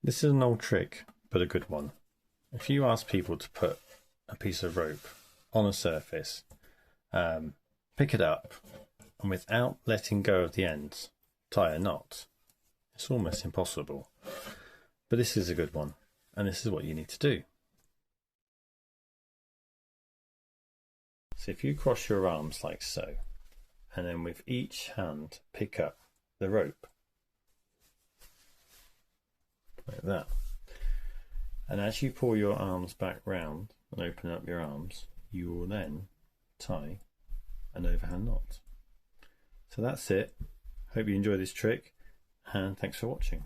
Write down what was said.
This is an old trick, but a good one. If you ask people to put a piece of rope on a surface, pick it up, and without letting go of the ends, tie a knot, it's almost impossible. But this is a good one, and this is what you need to do. So if you cross your arms like so, and then with each hand pick up the rope, like that. And as you pull your arms back round and open up your arms, you will then tie an overhand knot. So that's it. Hope you enjoy this trick, and thanks for watching.